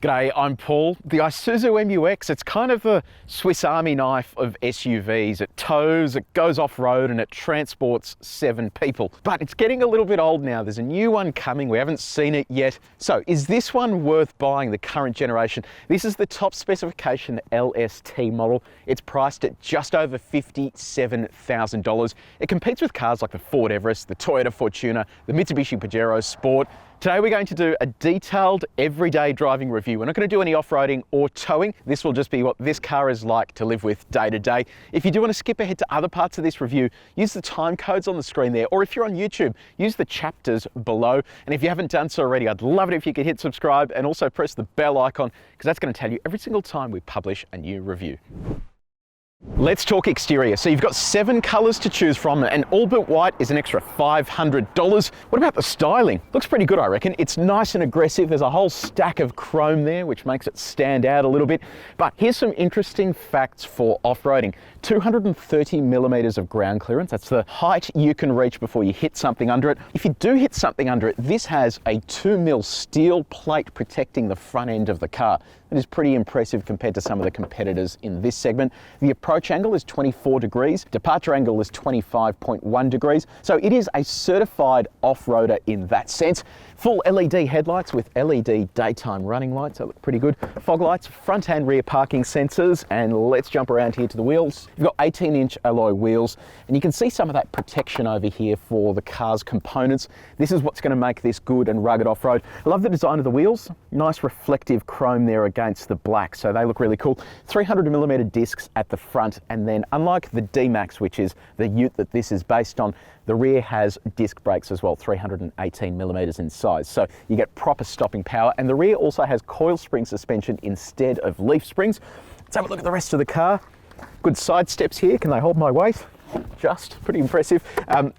G'day, I'm Paul. The Isuzu MU-X, it's kind of the Swiss Army knife of SUVs. It tows, it goes off-road, and it transports 7 people. But it's getting a little bit old now. There's a new one coming. We haven't seen it yet. So is this one worth buying, the current generation? This is the top specification LST model. It's priced at just over $57,000. It competes with cars like the Ford Everest, the Toyota Fortuner, the Mitsubishi Pajero Sport. Today we're going to do a detailed everyday driving review. We're not going to do any off-roading or towing. This will just be what this car is like to live with day to day. If you do want to skip ahead to other parts of this review, use the time codes on the screen there, or if you're on YouTube, use the chapters below. And if you haven't done so already, I'd love it if you could hit subscribe and also press the bell icon, because that's going to tell you every single time we publish a new review. Let's talk exterior. So you've got 7 colors to choose from, and all but white is an extra $500. What about the styling? Looks pretty good, I reckon. It's nice and aggressive. There's a whole stack of chrome there, which makes it stand out a little bit. But here's some interesting facts for off-roading. 230 millimeters of ground clearance. That's the height you can reach before you hit something under it. If you do hit something under it, this has a 2mm steel plate protecting the front end of the car. It is pretty impressive compared to some of the competitors in this segment. The approach angle is 24 degrees, departure angle is 25.1 degrees. So it is a certified off-roader in that sense. Full LED headlights with LED daytime running lights, that look pretty good. Fog lights, front and rear parking sensors, and let's jump around here to the wheels. You've got 18-inch alloy wheels, and you can see some of that protection over here for the car's components. This is what's going to make this good and rugged off-road. I love the design of the wheels. Nice reflective chrome there against the black, so they look really cool. 300mm discs at the front, and then unlike the D-Max, which is the ute that this is based on, the rear has disc brakes as well, 318mm in size. So you get proper stopping power, and the rear also has coil spring suspension instead of leaf springs. Let's have a look at the rest of the car. Good side steps here. Can they hold my weight? Just pretty impressive.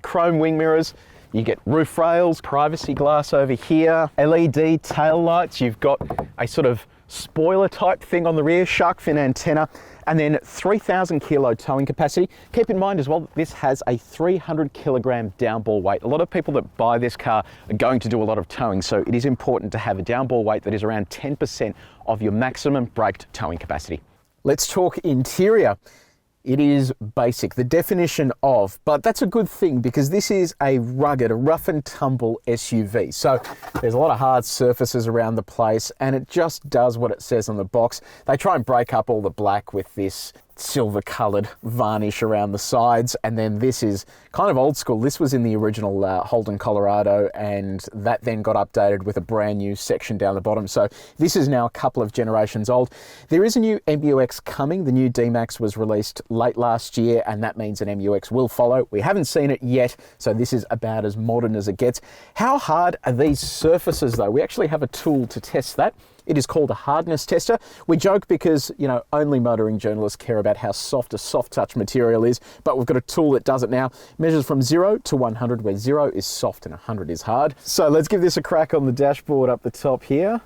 Chrome wing mirrors. You get roof rails, privacy glass over here, LED tail lights. You've got a sort of spoiler type thing on the rear, shark fin antenna, and then 3,000 kilo towing capacity. Keep in mind as well, this has a 300 kilogram downball weight. A lot of people that buy this car are going to do a lot of towing, so it is important to have a downball weight that is around 10% of your maximum braked towing capacity. Let's talk interior. It is basic, the definition of, but that's a good thing because this is a rugged, a rough and tumble SUV. So there's a lot of hard surfaces around the place, and it just does what it says on the box. They try and break up all the black with this silver colored varnish around the sides, and then this is kind of old school. This was in the original Holden Colorado, and that then got updated with a brand new section down the bottom. So this is now a couple of generations old. There is a new MU-X coming. The new D-Max was released late last year, and that means an MU-X will follow. We haven't seen it yet, so this is about as modern as it gets. How hard are these surfaces though? We actually have a tool to test that. It is called a hardness tester. We joke because, you know, only motoring journalists care about how soft a soft touch material is, but we've got a tool that does it now. Measures from 0 to 100, where 0 is soft and 100 is hard. So let's give this a crack on the dashboard up the top here.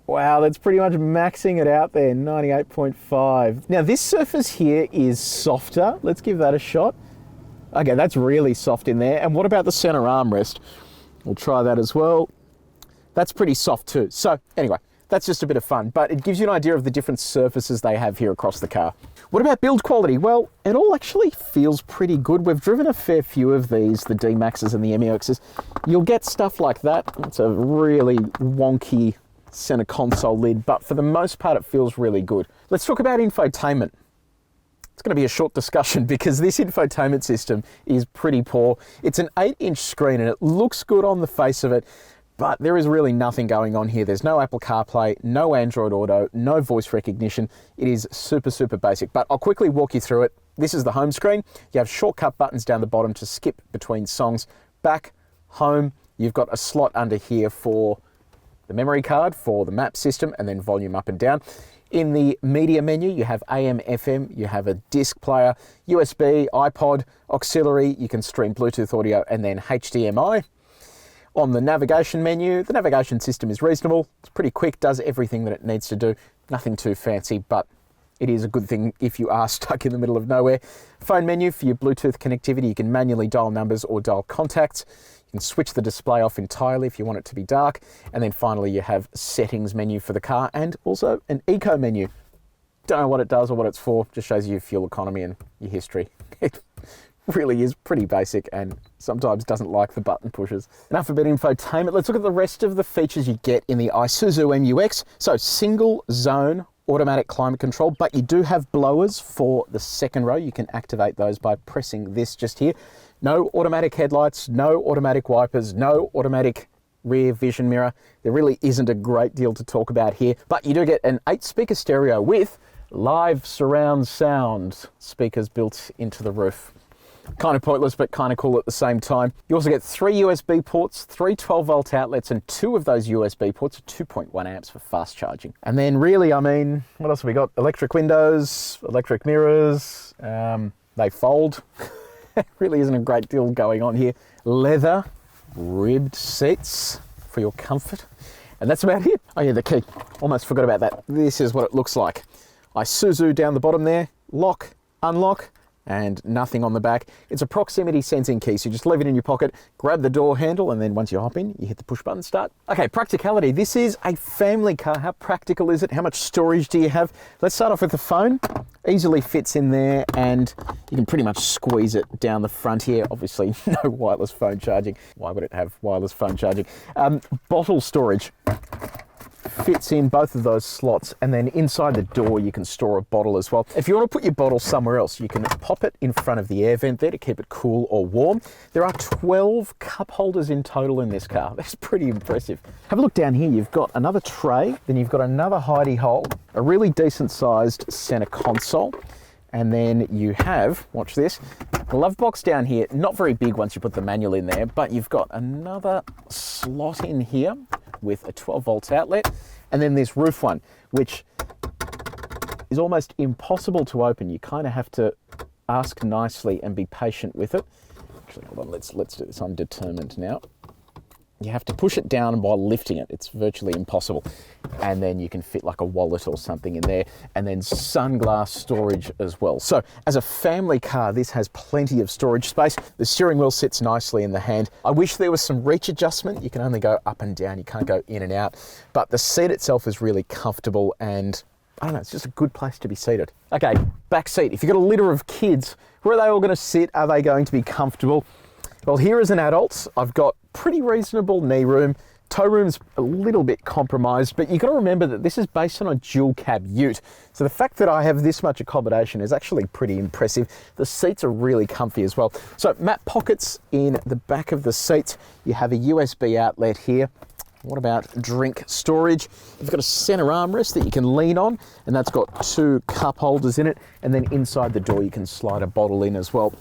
Wow, that's pretty much maxing it out there, 98.5. Now this surface here is softer. Let's give that a shot. Okay, that's really soft in there. And what about the center armrest? We'll try that as well. That's pretty soft too. So anyway, that's just a bit of fun, but it gives you an idea of the different surfaces they have here across the car. What about build quality? Well, it all actually feels pretty good. We've driven a fair few of these, the D-Maxes and the MU-Xs. You'll get stuff like that. It's a really wonky center console lid, but for the most part, it feels really good. Let's talk about infotainment. It's going to be a short discussion because this infotainment system is pretty poor. It's an 8-inch screen and it looks good on the face of it, but there is really nothing going on here. There's no Apple CarPlay, no Android Auto, no voice recognition. It is super, super basic, but I'll quickly walk you through it. This is the home screen. You have shortcut buttons down the bottom to skip between songs. Back, home, you've got a slot under here for the memory card for the map system, and then volume up and down. In the media menu, you have AM, FM, you have a disc player, USB, iPod, auxiliary, you can stream Bluetooth audio, and then HDMI. On the navigation menu, the navigation system is reasonable. It's pretty quick, does everything that it needs to do. Nothing too fancy, but it is a good thing if you are stuck in the middle of nowhere. Phone menu for your Bluetooth connectivity. You can manually dial numbers or dial contacts. You can switch the display off entirely if you want it to be dark. And then finally you have settings menu for the car and also an eco menu. Don't know what it does or what it's for, just shows you your fuel economy and your history. It really is pretty basic and sometimes doesn't like the button pushes. Enough about infotainment. Let's look at the rest of the features you get in the Isuzu MU-X. So single zone automatic climate control, but you do have blowers for the second row. You can activate those by pressing this just here. No automatic headlights, no automatic wipers, no automatic rear vision mirror. There really isn't a great deal to talk about here, but you do get an 8-speaker stereo with live surround sound speakers built into the roof. Kind of pointless, but kind of cool at the same time. You also get 3 USB ports, 3 12-volt outlets, and 2 of those USB ports are 2.1 amps for fast charging. And then really, I mean, what else have we got? Electric windows, electric mirrors, they fold. Really isn't a great deal going on here. Leather, ribbed seats for your comfort. And that's about it. Oh yeah, the key. Almost forgot about that. This is what it looks like. Isuzu down the bottom there, lock, unlock, and nothing on the back. It's a proximity sensing key, so you just leave it in your pocket, grab the door handle, and then once you hop in, you hit the push button, start. Okay, practicality. This is a family car. How practical is it? How much storage do you have? Let's start off with the phone. Easily fits in there, and you can pretty much squeeze it down the front here. Obviously, no wireless phone charging. Why would it have wireless phone charging? Bottle storage. Fits in both of those slots, and then inside the door you can store a bottle as well. If you want to put your bottle somewhere else, you can pop it in front of the air vent there to keep it cool or warm. There are 12 cup holders in total in this car. That's pretty impressive. Have a look down here. You've got another tray, then you've got another hidey hole, a really decent sized center console, and then you have, watch this, glove box down here. Not very big once you put the manual in there, but you've got another slot in here with a 12-volt outlet, and then this roof one, which is almost impossible to open. You kind of have to ask nicely and be patient with it. Actually, hold on, let's do this. I'm determined now. You have to push it down while lifting it. It's virtually impossible. And then you can fit like a wallet or something in there, and then sunglass storage as well. So as a family car, this has plenty of storage space. The steering wheel sits nicely in the hand. I wish there was some reach adjustment. You can only go up and down. You can't go in and out. But the seat itself is really comfortable, and I don't know, it's just a good place to be seated. Okay, back seat. If you've got a litter of kids, where are they all going to sit? Are they going to be comfortable? Well, here as an adult, I've got pretty reasonable knee room. Toe room's a little bit compromised, but you've got to remember that this is based on a dual cab ute. So the fact that I have this much accommodation is actually pretty impressive. The seats are really comfy as well. So map pockets in the back of the seats. You have a USB outlet here. What about drink storage? You've got a center armrest that you can lean on, and that's got 2 cup holders in it. And then inside the door, you can slide a bottle in as well.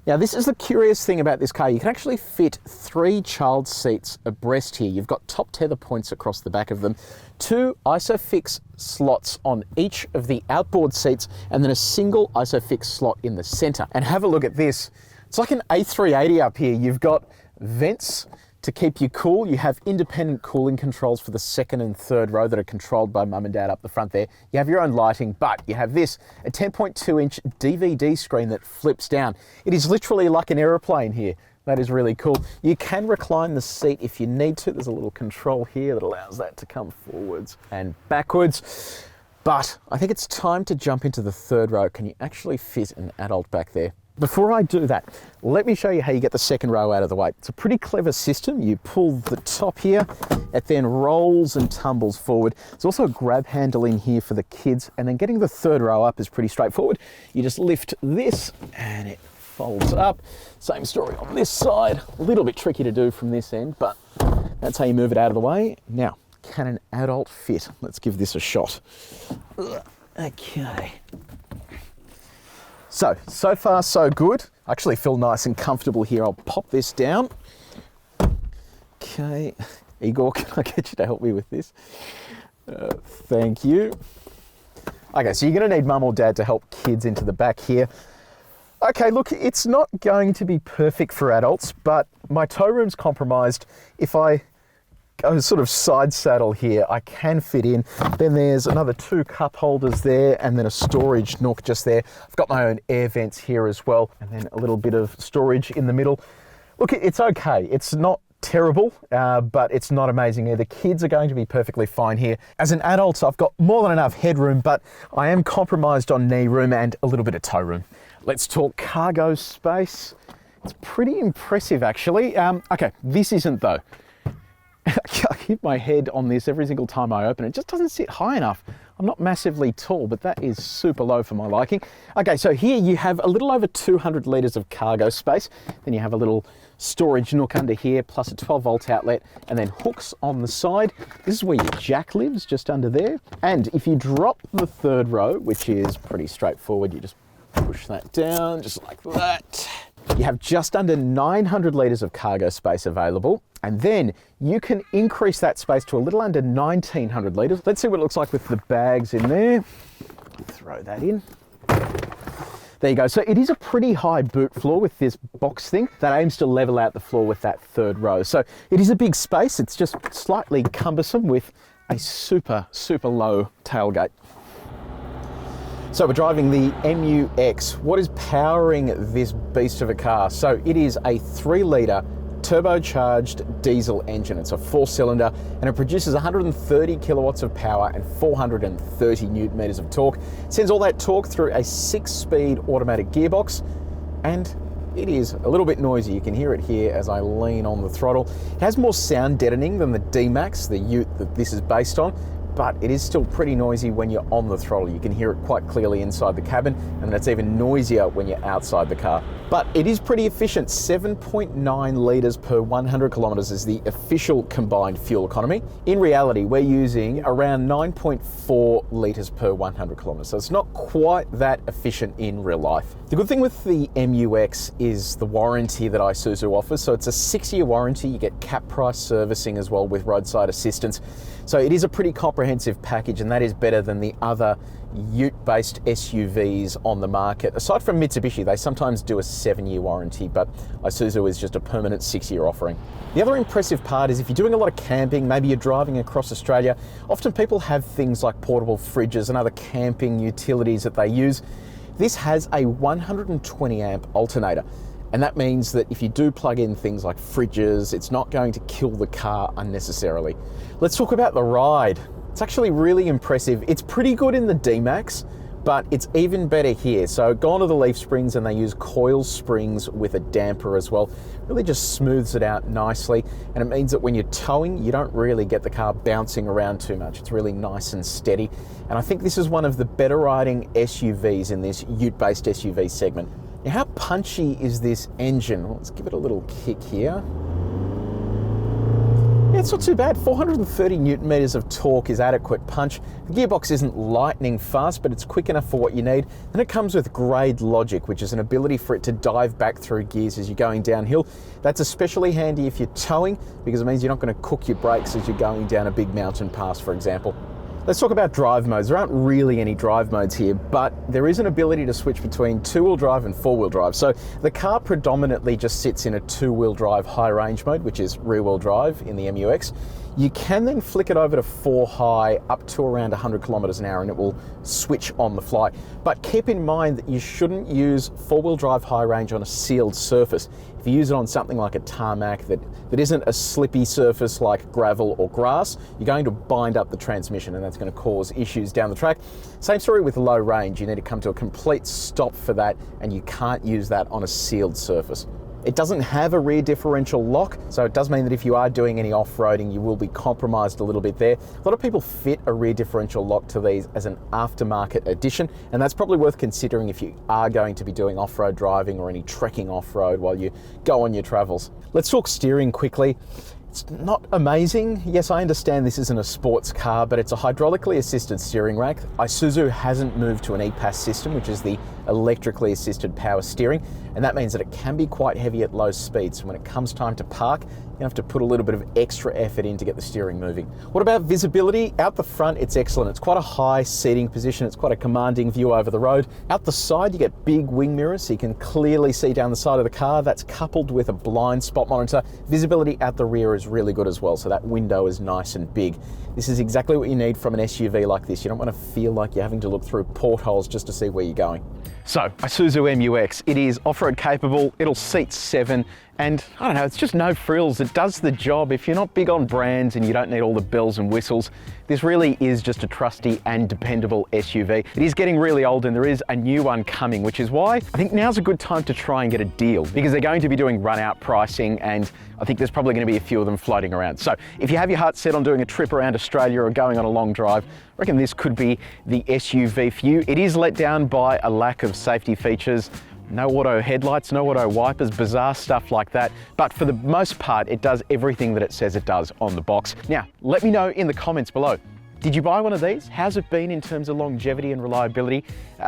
Now, this is the curious thing about this car. You can actually fit 3 child seats abreast here. You've got top tether points across the back of them, 2 ISOFIX slots on each of the outboard seats, and then a single ISOFIX slot in the center. And have a look at this. It's like an A380 up here. You've got vents to keep you cool. You have independent cooling controls for the second and third row that are controlled by mum and dad up the front there. You have your own lighting, but you have this, a 10.2-inch DVD screen that flips down. It is literally like an aeroplane here. That is really cool. You can recline the seat if you need to. There's a little control here that allows that to come forwards and backwards. But I think it's time to jump into the third row. Can you actually fit an adult back there? Before I do that, let me show you how you get the second row out of the way. It's a pretty clever system. You pull the top here, it then rolls and tumbles forward. There's also a grab handle in here for the kids, and then getting the third row up is pretty straightforward. You just lift this and it folds up. Same story on this side. A little bit tricky to do from this end, but that's how you move it out of the way. Now, can an adult fit? Let's give this a shot. Okay. So far so good. I actually feel nice and comfortable here. I'll pop this down. Okay, Igor, can I get you to help me with this? Thank you. Okay, so you're gonna need mum or dad to help kids into the back here. Okay, look, it's not going to be perfect for adults, but my toe room's compromised. If I go sort of side saddle here, I can fit in. Then there's another 2 cup holders there, and then a storage nook just there. I've got my own air vents here as well, and then a little bit of storage in the middle. Look, it's okay. It's not terrible, but it's not amazing either. Kids are going to be perfectly fine here. As an adult, I've got more than enough headroom, but I am compromised on knee room and a little bit of toe room. Let's talk cargo space. It's pretty impressive, actually. Okay, this isn't though. I hit my head on this every single time I open it. It just doesn't sit high enough. I'm not massively tall, but that is super low for my liking. Okay, so here you have a little over 200 litres of cargo space. Then you have a little storage nook under here, plus a 12-volt outlet, and then hooks on the side. This is where your jack lives, just under there. And if you drop the third row, which is pretty straightforward, you just push that down, just like that. You have just under 900 litres of cargo space available, and then you can increase that space to a little under 1900 litres. Let's see what it looks like with the bags in there. Throw that in. There you go. So it is a pretty high boot floor with this box thing that aims to level out the floor with that third row. So it is a big space. It's just slightly cumbersome with a super, super low tailgate. So we're driving the MU-X. What is powering this beast of a car? So it is a 3-litre turbocharged diesel engine. It's a 4-cylinder and it produces 130 kilowatts of power and 430 newton meters of torque. It sends all that torque through a 6-speed automatic gearbox, and it is a little bit noisy. You can hear it here as I lean on the throttle. It has more sound deadening than the D-Max, the ute that this is based on, but it is still pretty noisy when you're on the throttle. You can hear it quite clearly inside the cabin, and it's even noisier when you're outside the car. But it is pretty efficient. 7.9 litres per 100 kilometres is the official combined fuel economy. In reality, we're using around 9.4 litres per 100 kilometres, so it's not quite that efficient in real life. The good thing with the MU-X is the warranty that Isuzu offers. So it's a 6-year warranty. You get cap price servicing as well with roadside assistance. So it is a pretty comprehensive package, and that is better than the other ute-based SUVs on the market. Aside from Mitsubishi, they sometimes do a 7-year warranty, but Isuzu is just a permanent 6-year offering. The other impressive part is if you're doing a lot of camping, maybe you're driving across Australia, often people have things like portable fridges and other camping utilities that they use. This has a 120 amp alternator. And that means that if you do plug in things like fridges, it's not going to kill the car unnecessarily. Let's talk about the ride. It's actually really impressive. It's pretty good in the D-Max, but it's even better here. So gone are the leaf springs, and they use coil springs with a damper as well. Really just smooths it out nicely. And it means that when you're towing, you don't really get the car bouncing around too much. It's really nice and steady. And I think this is one of the better riding SUVs in this ute-based SUV segment. Now, how punchy is this engine? Well, let's give it a little kick here. Yeah, it's not too bad. 430 newton meters of torque is adequate punch. The gearbox isn't lightning fast, but it's quick enough for what you need. Then it comes with grade logic, which is an ability for it to dive back through gears as you're going downhill. That's especially handy if you're towing, because it means you're not going to cook your brakes as you're going down a big mountain pass, for example. Let's talk about drive modes. There aren't really any drive modes here, but there is an ability to switch between 2-wheel drive and 4-wheel drive. So the car predominantly just sits in a 2-wheel drive high range mode, which is rear-wheel drive in the MU-X. You can then flick it over to 4 high up to around 100 kilometers an hour, and it will switch on the fly. But keep in mind that you shouldn't use 4-wheel drive high range on a sealed surface. If you use it on something like a tarmac that isn't a slippy surface like gravel or grass, you're going to bind up the transmission, and that's going to cause issues down the track. Same story with low range. You need to come to a complete stop for that, and you can't use that on a sealed surface. It doesn't have a rear differential lock, so it does mean that if you are doing any off-roading, you will be compromised a little bit there. A lot of people fit a rear differential lock to these as an aftermarket addition, and that's probably worth considering if you are going to be doing off-road driving or any trekking off-road while you go on your travels. Let's talk steering quickly. It's not amazing. Yes, I understand this isn't a sports car, but it's a hydraulically assisted steering rack. Isuzu hasn't moved to an EPAS system, which is the electrically assisted power steering, and that means that it can be quite heavy at low speeds. So when it comes time to park, you have to put a little bit of extra effort in to get the steering moving. What about visibility? Out the front, it's excellent. It's quite a high seating position. It's quite a commanding view over the road. Out the side, you get big wing mirrors, so you can clearly see down the side of the car. That's coupled with a blind spot monitor. Visibility at the rear is really good as well, so that window is nice and big. This is exactly what you need from an SUV like this. You don't want to feel like you're having to look through portholes just to see where you're going. So, Isuzu MU-X, it is off-road capable, it'll seat 7, And I don't know, it's just no frills. It does the job. If you're not big on brands and you don't need all the bells and whistles, this really is just a trusty and dependable SUV. It is getting really old and there is a new one coming, which is why I think now's a good time to try and get a deal, because they're going to be doing run-out pricing, and I think there's probably going to be a few of them floating around. So if you have your heart set on doing a trip around Australia or going on a long drive, I reckon this could be the SUV for you. It is let down by a lack of safety features. No auto headlights, no auto wipers, bizarre stuff like that. But for the most part, it does everything that it says it does on the box. Now, let me know in the comments below. Did you buy one of these? How's it been in terms of longevity and reliability?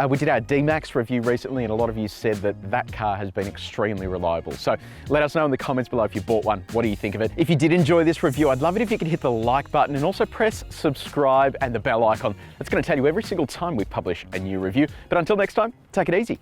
We did our D-Max review recently and a lot of you said that car has been extremely reliable. So let us know in the comments below if you bought one. What do you think of it? If you did enjoy this review, I'd love it if you could hit the like button and also press subscribe and the bell icon. That's going to tell you every single time we publish a new review. But until next time, take it easy.